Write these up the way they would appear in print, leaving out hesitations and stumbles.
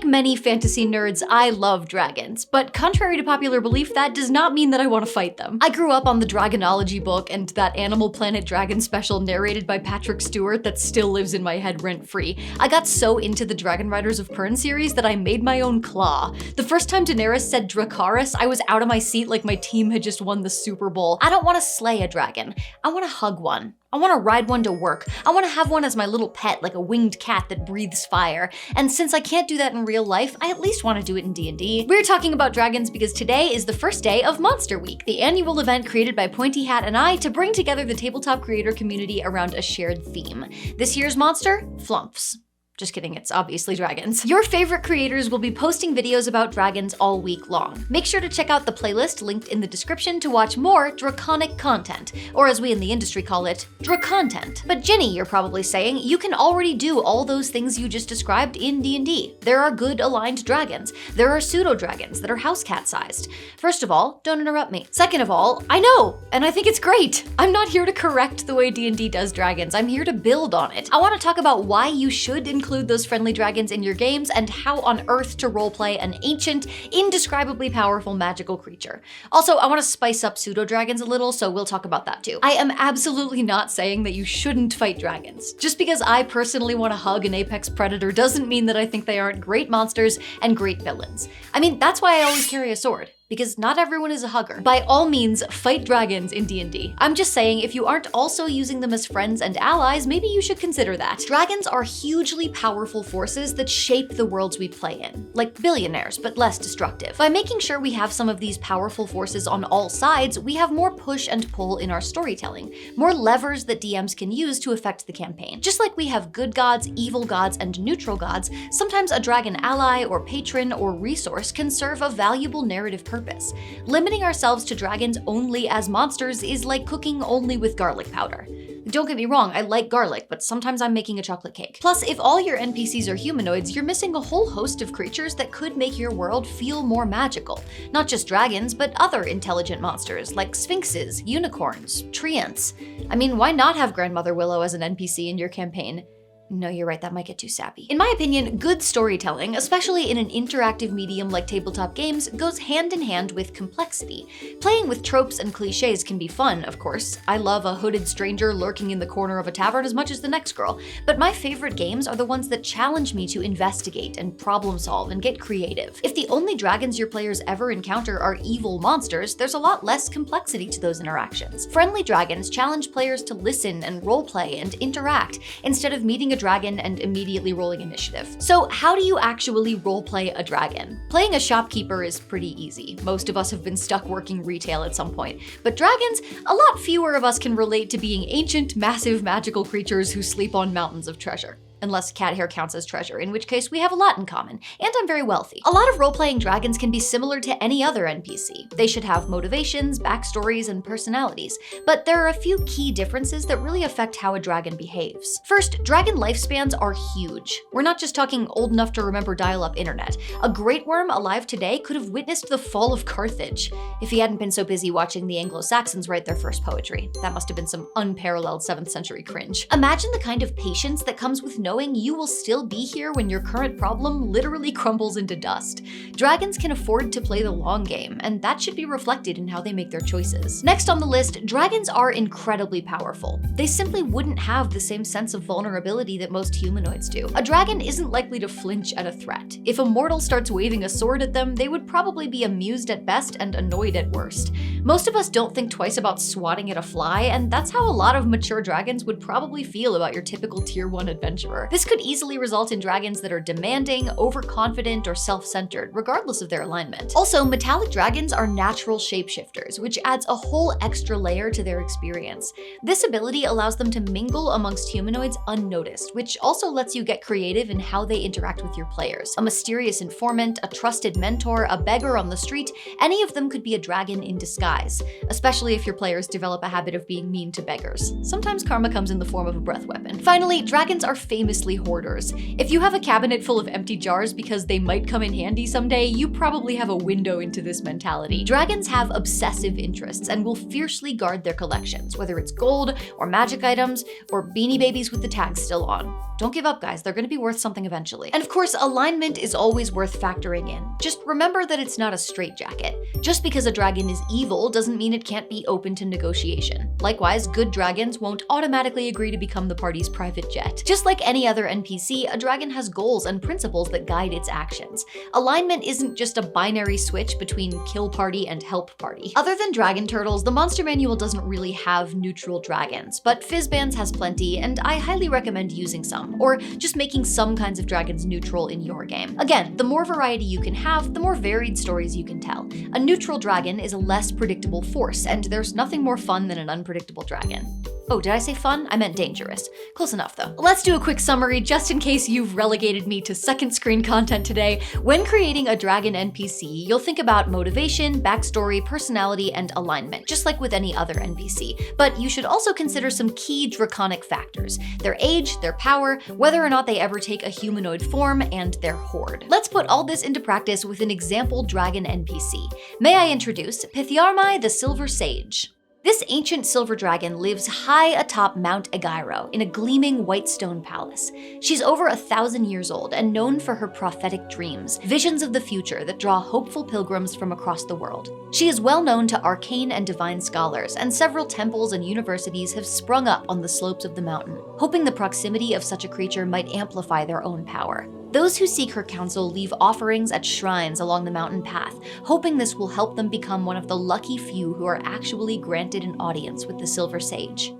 many fantasy nerds, I love dragons, but contrary to popular belief, that does not mean that I want to fight them. I grew up on the Dragonology book and that Animal Planet Dragon special narrated by Patrick Stewart that still lives in my head rent-free. I got so into the Dragon Riders of Pern series that I made my own claw. The first time Daenerys said Dracarys, I was out of my seat like my team had just won the Super Bowl. I don't want to slay a dragon. I want to hug one. I want to ride one to work. I want to have one as my little pet, like a winged cat that breathes fire. And since I can't do that in real life, I at least want to do it in D&D. We're talking about dragons because today is the first day of Monster Week, the annual event created by Pointy Hat and I to bring together the tabletop creator community around a shared theme. This year's monster? Flumps. Just kidding, it's obviously dragons. Your favorite creators will be posting videos about dragons all week long. Make sure to check out the playlist linked in the description to watch more draconic content, or as we in the industry call it, dracontent. But Ginny, you're probably saying, you can already do all those things you just described in D&D. There are good aligned dragons. There are pseudo-dragons that are house cat sized. First of all, don't interrupt me. Second of all, I know, and I think it's great. I'm not here to correct the way D&D does dragons. I'm here to build on it. I want to talk about why you should include those friendly dragons in your games and how on earth to roleplay an ancient, indescribably powerful magical creature. Also, I want to spice up pseudo-dragons a little, so we'll talk about that too. I am absolutely not saying that you shouldn't fight dragons. Just because I personally want to hug an apex predator doesn't mean that I think they aren't great monsters and great villains. I mean, that's why I always carry a sword, because not everyone is a hugger. By all means, fight dragons in D&D. I'm just saying, if you aren't also using them as friends and allies, maybe you should consider that. Dragons are hugely powerful forces that shape the worlds we play in, like billionaires, but less destructive. By making sure we have some of these powerful forces on all sides, we have more push and pull in our storytelling, more levers that DMs can use to affect the campaign. Just like we have good gods, evil gods, and neutral gods, sometimes a dragon ally or patron or resource can serve a valuable narrative purpose. Limiting ourselves to dragons only as monsters is like cooking only with garlic powder. Don't get me wrong, I like garlic, but sometimes I'm making a chocolate cake. Plus, if all your NPCs are humanoids, you're missing a whole host of creatures that could make your world feel more magical. Not just dragons, but other intelligent monsters like sphinxes, unicorns, treants. I mean, why not have Grandmother Willow as an NPC in your campaign? No, you're right, that might get too sappy. In my opinion, good storytelling, especially in an interactive medium like tabletop games, goes hand in hand with complexity. Playing with tropes and cliches can be fun, of course. I love a hooded stranger lurking in the corner of a tavern as much as the next girl, but my favorite games are the ones that challenge me to investigate and problem solve and get creative. If the only dragons your players ever encounter are evil monsters, there's a lot less complexity to those interactions. Friendly dragons challenge players to listen and roleplay and interact, instead of meeting a dragon and immediately rolling initiative. So how do you actually roleplay a dragon? Playing a shopkeeper is pretty easy. Most of us have been stuck working retail at some point. But dragons, a lot fewer of us can relate to being ancient, massive, magical creatures who sleep on mountains of treasure. Unless cat hair counts as treasure, in which case we have a lot in common, and I'm very wealthy. A lot of role-playing dragons can be similar to any other NPC. They should have motivations, backstories, and personalities, but there are a few key differences that really affect how a dragon behaves. First, dragon lifespans are huge. We're not just talking old enough to remember dial-up internet. A great worm alive today could have witnessed the fall of Carthage, if he hadn't been so busy watching the Anglo-Saxons write their first poetry. That must have been some unparalleled 7th century cringe. Imagine the kind of patience that comes with knowing you will still be here when your current problem literally crumbles into dust. Dragons can afford to play the long game, and that should be reflected in how they make their choices. Next on the list, dragons are incredibly powerful. They simply wouldn't have the same sense of vulnerability that most humanoids do. A dragon isn't likely to flinch at a threat. If a mortal starts waving a sword at them, they would probably be amused at best and annoyed at worst. Most of us don't think twice about swatting at a fly, and that's how a lot of mature dragons would probably feel about your typical tier 1 adventurer. This could easily result in dragons that are demanding, overconfident, or self-centered, regardless of their alignment. Also, metallic dragons are natural shapeshifters, which adds a whole extra layer to their experience. This ability allows them to mingle amongst humanoids unnoticed, which also lets you get creative in how they interact with your players. A mysterious informant, a trusted mentor, a beggar on the street, any of them could be a dragon in disguise, especially if your players develop a habit of being mean to beggars. Sometimes karma comes in the form of a breath weapon. Finally, dragons are famously hoarders. If you have a cabinet full of empty jars because they might come in handy someday, you probably have a window into this mentality. Dragons have obsessive interests and will fiercely guard their collections, whether it's gold or magic items or Beanie Babies with the tags still on. Don't give up, guys. They're going to be worth something eventually. And of course, alignment is always worth factoring in. Just remember that it's not a straitjacket. Just because a dragon is evil doesn't mean it can't be open to negotiation. Likewise, good dragons won't automatically agree to become the party's private jet. Just like any other NPC, a dragon has goals and principles that guide its actions. Alignment isn't just a binary switch between kill party and help party. Other than dragon turtles, the monster manual doesn't really have neutral dragons, but Fizzbands has plenty, and I highly recommend using some, or just making some kinds of dragons neutral in your game. Again, the more variety you can have, the more varied stories you can tell. A neutral dragon is a less predictable force, and there's nothing more fun than an unpredictable dragon. Oh, did I say fun? I meant dangerous. Close enough though. Let's do a quick summary just in case you've relegated me to second screen content today. When creating a dragon NPC, you'll think about motivation, backstory, personality, and alignment, just like with any other NPC. But you should also consider some key draconic factors: their age, their power, whether or not they ever take a humanoid form, and their horde. Let's put all this into practice with an example dragon NPC. May I introduce Pithiarmai the Silver Sage. This ancient silver dragon lives high atop Mount Agairo in a gleaming white stone palace. She's over 1,000 years old and known for her prophetic dreams, visions of the future that draw hopeful pilgrims from across the world. She is well known to arcane and divine scholars, and several temples and universities have sprung up on the slopes of the mountain, hoping the proximity of such a creature might amplify their own power. Those who seek her counsel leave offerings at shrines along the mountain path, hoping this will help them become one of the lucky few who are actually granted an audience with the Silver Sage.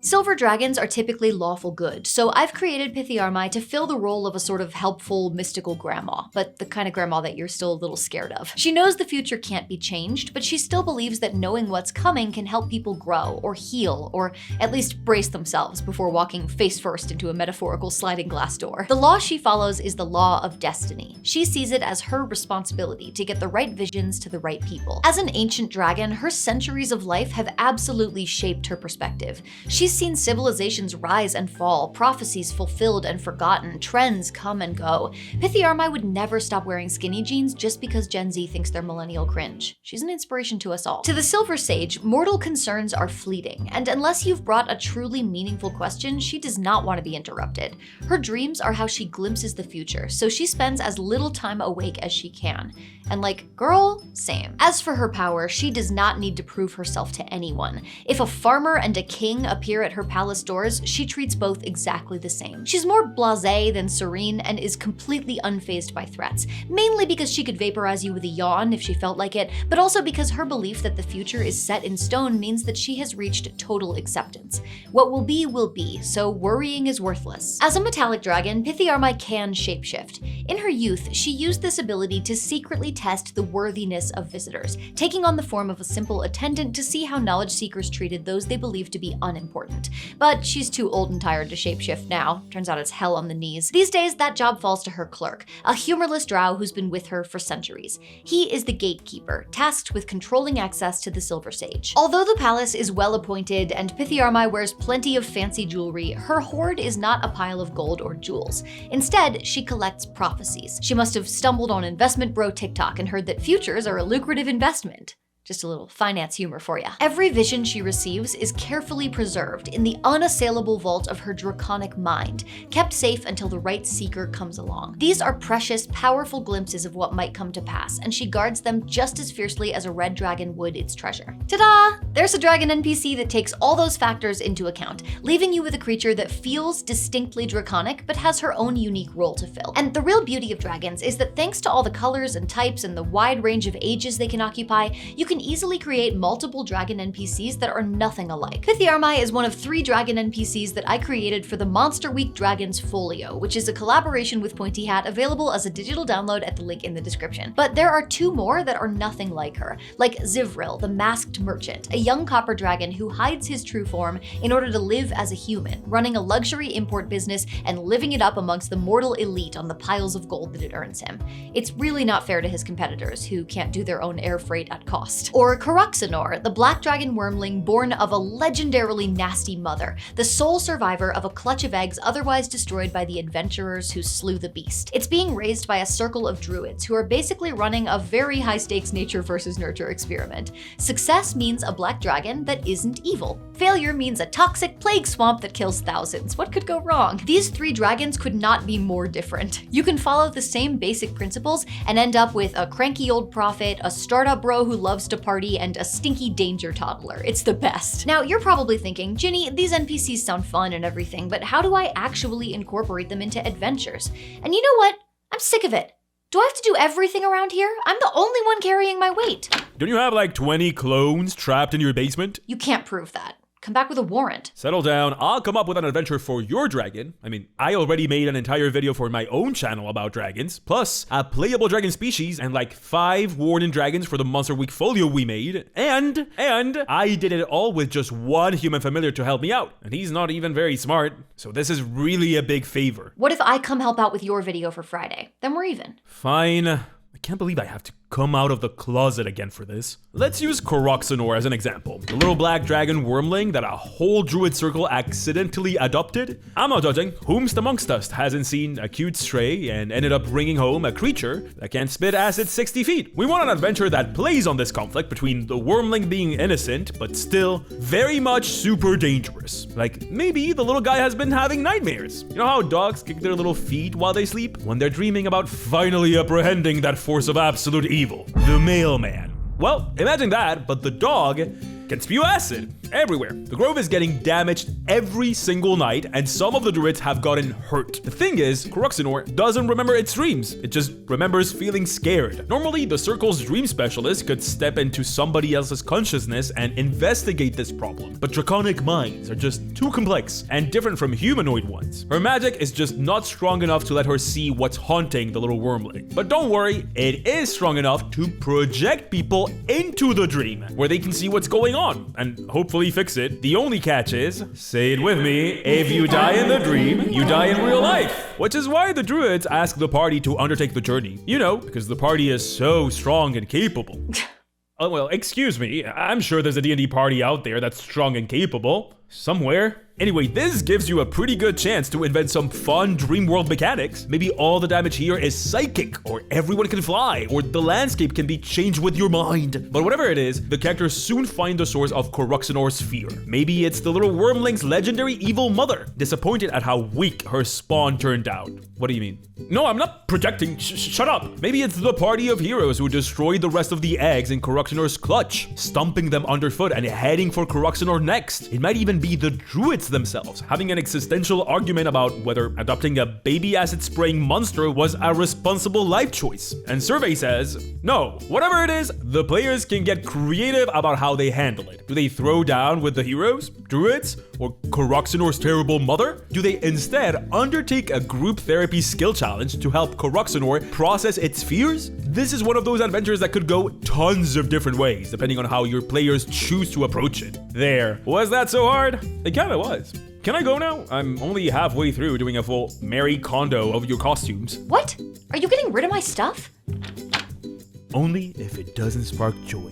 Silver dragons are typically lawful good, so I've created Pithiarmai to fill the role of a sort of helpful, mystical grandma, but the kind of grandma that you're still a little scared of. She knows the future can't be changed, but she still believes that knowing what's coming can help people grow, or heal, or at least brace themselves before walking face first into a metaphorical sliding glass door. The law she follows is the law of destiny. She sees it as her responsibility to get the right visions to the right people. As an ancient dragon, her centuries of life have absolutely shaped her perspective. She's seen civilizations rise and fall, prophecies fulfilled and forgotten, trends come and go. Pithiarmai would never stop wearing skinny jeans just because Gen Z thinks they're millennial cringe. She's an inspiration to us all. To the Silver Sage, mortal concerns are fleeting, and unless you've brought a truly meaningful question, she does not want to be interrupted. Her dreams are how she glimpses the future, so she spends as little time awake as she can. And like, girl, same. As for her power, she does not need to prove herself to anyone. If a farmer and a king appear at her palace doors, she treats both exactly the same. She's more blasé than serene and is completely unfazed by threats, mainly because she could vaporize you with a yawn if she felt like it, but also because her belief that the future is set in stone means that she has reached total acceptance. What will be, so worrying is worthless. As a metallic dragon, Pithiarmai can shapeshift. In her youth, she used this ability to secretly test the worthiness of visitors, taking on the form of a simple attendant to see how knowledge seekers treated those they believed to be unimportant. But she's too old and tired to shapeshift now. Turns out it's hell on the knees. These days, that job falls to her clerk, a humorless drow who's been with her for centuries. He is the gatekeeper, tasked with controlling access to the Silver Sage. Although the palace is well appointed and Pithiarmai wears plenty of fancy jewelry, her hoard is not a pile of gold or jewels. Instead, she collects prophecies. She must have stumbled on investment bro TikTok and heard that futures are a lucrative investment. Just a little finance humor for ya. Every vision she receives is carefully preserved in the unassailable vault of her draconic mind, kept safe until the right seeker comes along. These are precious, powerful glimpses of what might come to pass, and she guards them just as fiercely as a red dragon would its treasure. Ta-da! There's a dragon NPC that takes all those factors into account, leaving you with a creature that feels distinctly draconic but has her own unique role to fill. And the real beauty of dragons is that thanks to all the colors and types and the wide range of ages they can occupy, you can can easily create multiple dragon NPCs that are nothing alike. Pithiarmai is one of 3 dragon NPCs that I created for the Monster Week Dragons FOLIO, which is a collaboration with Pointy Hat available as a digital download at the link in the description. But there are 2 more that are nothing like her, like Zivril, the Masked Merchant, a young copper dragon who hides his true form in order to live as a human, running a luxury import business and living it up amongst the mortal elite on the piles of gold that it earns him. It's really not fair to his competitors, who can't do their own air freight at cost. Or Karuxanor, the black dragon wormling born of a legendarily nasty mother, the sole survivor of a clutch of eggs otherwise destroyed by the adventurers who slew the beast. It's being raised by a circle of druids who are basically running a very high-stakes nature versus nurture experiment. Success means a black dragon that isn't evil. Failure means a toxic plague swamp that kills thousands. What could go wrong? These 3 dragons could not be more different. You can follow the same basic principles and end up with a cranky old prophet, a startup bro who loves to party, and a stinky danger toddler. It's the best. Now, you're probably thinking, Ginny, these NPCs sound fun and everything, but how do I actually incorporate them into adventures? And you know what? I'm sick of it. Do I have to do everything around here? I'm the only one carrying my weight. Don't you have like 20 clones trapped in your basement? You can't prove that. Come back with a warrant. Settle down, I'll come up with an adventure for your dragon. I mean, I already made an entire video for my own channel about dragons, plus a playable dragon species and like 5 warning dragons for the Monster Week folio we made. And I did it all with just 1 human familiar to help me out. And he's not even very smart, so this is really a big favor. What if I come help out with your video for Friday? Then we're even. Fine. I can't believe I have to come out of the closet again for this. Let's use Karuxanor as an example. The little black dragon wormling that a whole druid circle accidentally adopted. I'm not judging. Whomst amongst us hasn't seen a cute stray and ended up bringing home a creature that can spit acid 60 feet. We want an adventure that plays on this conflict between the wormling being innocent, but still very much super dangerous. Like, maybe the little guy has been having nightmares. You know how dogs kick their little feet while they sleep? When they're dreaming about finally apprehending that force of absolute evil, the mailman. Well, imagine that, but the dog can spew acid everywhere. The grove is getting damaged every single night, and some of the druids have gotten hurt. The thing is, Karuxanor doesn't remember its dreams. It just remembers feeling scared. Normally, the circle's dream specialist could step into somebody else's consciousness and investigate this problem, but draconic minds are just too complex and different from humanoid ones. Her magic is just not strong enough to let her see what's haunting the little wormling. But don't worry, it is strong enough to project people into the dream, where they can see what's going on and hopefully fix it. The only catch is, say it with me, if you die in the dream, you die in real life. Which is why the druids ask the party to undertake the journey. You know, because the party is so strong and capable. Oh, well, excuse me, I'm sure there's a D&D party out there that's strong and capable. Somewhere. Anyway, this gives you a pretty good chance to invent some fun dream world mechanics. Maybe all the damage here is psychic, or everyone can fly, or the landscape can be changed with your mind. But whatever it is, the characters soon find the source of Karuxanor's fear. Maybe it's the little wormling's legendary evil mother, disappointed at how weak her spawn turned out. What do you mean? No, I'm not projecting. Shut up. Maybe it's the party of heroes who destroyed the rest of the eggs in Karuxanor's clutch, stomping them underfoot and heading for Karuxanor next. It might even be the druids themselves, having an existential argument about whether adopting a baby acid spraying monster was a responsible life choice. And survey says, no, whatever it is, the players can get creative about how they handle it. Do they throw down with the heroes, druids, or Karuxanor's terrible mother? Do they instead undertake a group therapy skill challenge to help Karuxanor process its fears? This is one of those adventures that could go tons of different ways, depending on how your players choose to approach it. There. Was that so hard? It kinda was. Can I go now? I'm only halfway through doing a full Marie Kondo of your costumes. What? Are you getting rid of my stuff? Only if it doesn't spark joy.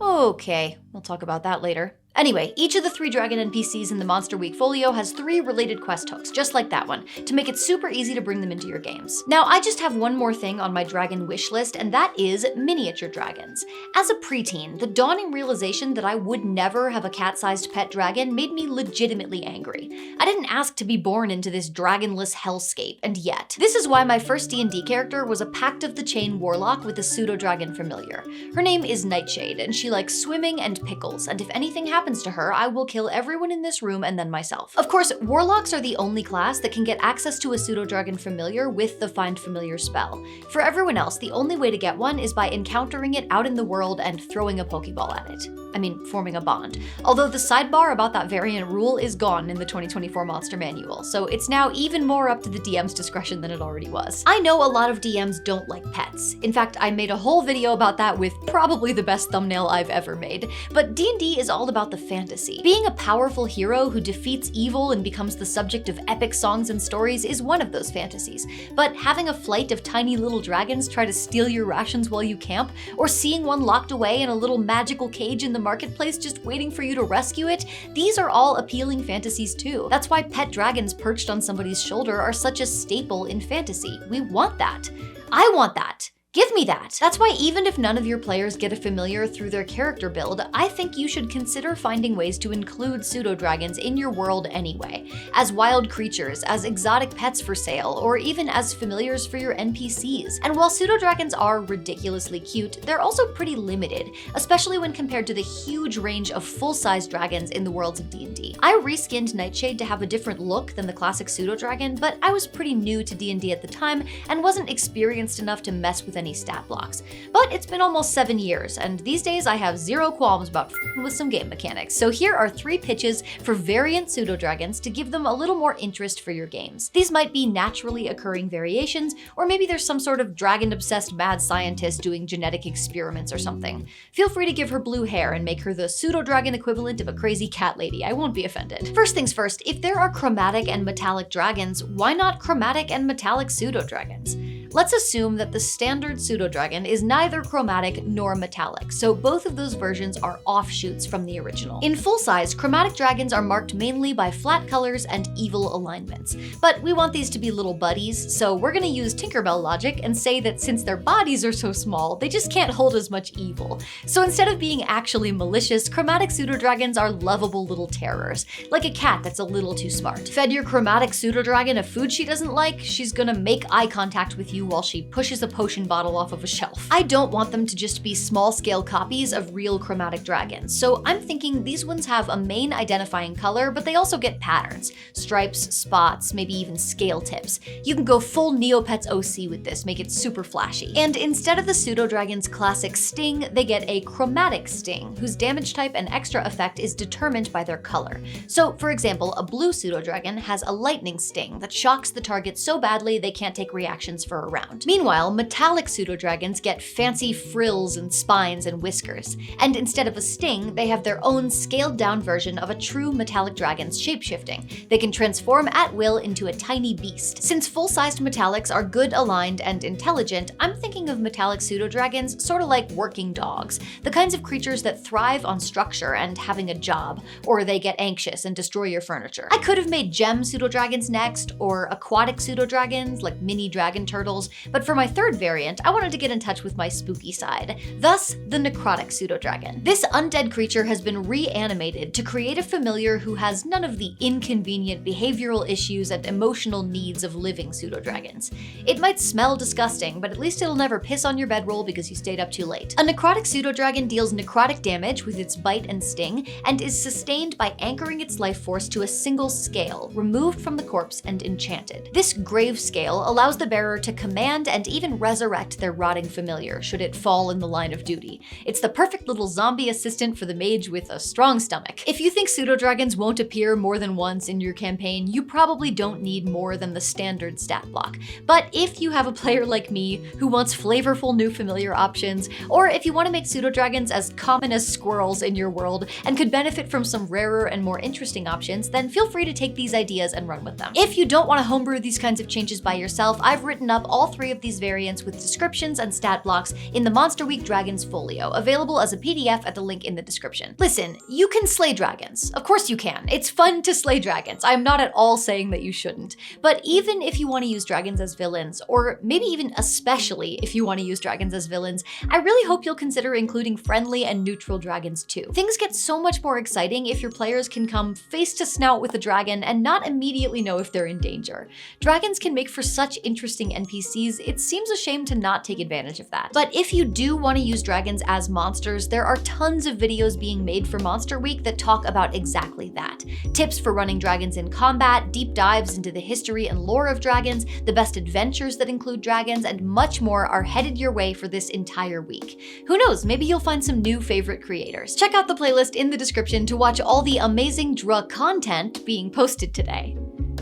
Okay, we'll talk about that later. Anyway, each of the 3 dragon NPCs in the Monster Week folio has 3 related quest hooks, just like that one, to make it super easy to bring them into your games. Now, I just have one more thing on my dragon wish list, and that is miniature dragons. As a preteen, the dawning realization that I would never have a cat-sized pet dragon made me legitimately angry. I didn't ask to be born into this dragonless hellscape, and yet. This is why my first D&D character was a Pact of the Chain warlock with a pseudo-dragon familiar. Her name is Nightshade, and she likes swimming and pickles, and if anything happens happens to her, I will kill everyone in this room and then myself. Of course, warlocks are the only class that can get access to a pseudo-dragon familiar with the Find Familiar spell. For everyone else, the only way to get one is by encountering it out in the world and throwing a Pokeball at it. I mean, forming a bond. Although the sidebar about that variant rule is gone in the 2024 Monster Manual, so it's now even more up to the DM's discretion than it already was. I know a lot of DMs don't like pets. In fact, I made a whole video about that with probably the best thumbnail I've ever made. But D&D is all about the fantasy. Being a powerful hero who defeats evil and becomes the subject of epic songs and stories is one of those fantasies. But having a flight of tiny little dragons try to steal your rations while you camp, or seeing one locked away in a little magical cage in the marketplace just waiting for you to rescue it, these are all appealing fantasies too. That's why pet dragons perched on somebody's shoulder are such a staple in fantasy. We want that. I want that. Give me that! That's why even if none of your players get a familiar through their character build, I think you should consider finding ways to include pseudo-dragons in your world anyway, as wild creatures, as exotic pets for sale, or even as familiars for your NPCs. And while pseudo-dragons are ridiculously cute, they're also pretty limited, especially when compared to the huge range of full-size dragons in the worlds of D&D. I reskinned Nightshade to have a different look than the classic pseudo-dragon, but I was pretty new to D&D at the time and wasn't experienced enough to mess with any stat blocks. But it's been almost 7 years, and these days I have zero qualms about f***ing with some game mechanics. So here are 3 pitches for variant pseudo-dragons to give them a little more interest for your games. These might be naturally occurring variations, or maybe there's some sort of dragon-obsessed mad scientist doing genetic experiments or something. Feel free to give her blue hair and make her the pseudo-dragon equivalent of a crazy cat lady. I won't be offended. First things first, if there are chromatic and metallic dragons, why not chromatic and metallic pseudo-dragons? Let's assume that the standard pseudo-dragon is neither chromatic nor metallic, so both of those versions are offshoots from the original. In full size, chromatic dragons are marked mainly by flat colors and evil alignments. But we want these to be little buddies, so we're gonna use Tinkerbell logic and say that since their bodies are so small, they just can't hold as much evil. So instead of being actually malicious, chromatic pseudo-dragons are lovable little terrors, like a cat that's a little too smart. Fed your chromatic pseudo-dragon a food she doesn't like, she's gonna make eye contact with you while she pushes a potion bottle off of a shelf. I don't want them to just be small-scale copies of real chromatic dragons, so I'm thinking these ones have a main identifying color, but they also get patterns, stripes, spots, maybe even scale tips. You can go full Neopets OC with this, make it super flashy. And instead of the pseudo-dragon's classic sting, they get a chromatic sting, whose damage type and extra effect is determined by their color. So, for example, a blue pseudo-dragon has a lightning sting that shocks the target so badly they can't take reactions for a round. Meanwhile, metallic pseudo-dragons get fancy frills and spines and whiskers, and instead of a sting, they have their own scaled-down version of a true metallic dragon's shapeshifting. They can transform at will into a tiny beast. Since full-sized metallics are good, aligned, and intelligent, I'm thinking of metallic pseudo-dragons sort of like working dogs, the kinds of creatures that thrive on structure and having a job, or they get anxious and destroy your furniture. I could have made gem pseudo-dragons next, or aquatic pseudo-dragons like mini dragon turtles, but for my third variant, I wanted to get in touch with my spooky side. Thus, the necrotic pseudo-dragon. This undead creature has been reanimated to create a familiar who has none of the inconvenient behavioral issues and emotional needs of living pseudo-dragons. It might smell disgusting, but at least it'll never piss on your bedroll because you stayed up too late. A necrotic pseudo-dragon deals necrotic damage with its bite and sting, and is sustained by anchoring its life force to a single scale, removed from the corpse and enchanted. This grave scale allows the bearer to command and even resurrect their rotting familiar, should it fall in the line of duty. It's the perfect little zombie assistant for the mage with a strong stomach. If you think pseudo-dragons won't appear more than once in your campaign, you probably don't need more than the standard stat block. But if you have a player like me who wants flavorful new familiar options, or if you want to make pseudo-dragons as common as squirrels in your world and could benefit from some rarer and more interesting options, then feel free to take these ideas and run with them. If you don't want to homebrew these kinds of changes by yourself, I've written up all 3 of these variants with descriptions and stat blocks in the Monster Week Dragons folio, available as a PDF at the link in the description. Listen, you can slay dragons. Of course you can. It's fun to slay dragons. I'm not at all saying that you shouldn't. But even if you want to use dragons as villains, or maybe even especially if you want to use dragons as villains, I really hope you'll consider including friendly and neutral dragons too. Things get so much more exciting if your players can come face to snout with a dragon and not immediately know if they're in danger. Dragons can make for such interesting NPCs NPCs, it seems a shame to not take advantage of that. But if you do want to use dragons as monsters, there are tons of videos being made for Monster Week that talk about exactly that. Tips for running dragons in combat, deep dives into the history and lore of dragons, the best adventures that include dragons, and much more are headed your way for this entire week. Who knows, maybe you'll find some new favorite creators. Check out the playlist in the description to watch all the amazing Dra content being posted today.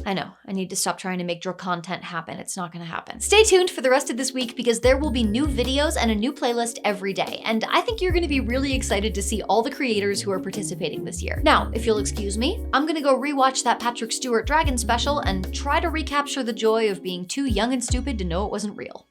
I know, I need to stop trying to make Dra content happen. It's not gonna happen. Stay tuned for the rest of this week because there will be new videos and a new playlist every day, and I think you're gonna be really excited to see all the creators who are participating this year. Now, if you'll excuse me, I'm gonna go rewatch that Patrick Stewart Dragon special and try to recapture the joy of being too young and stupid to know it wasn't real.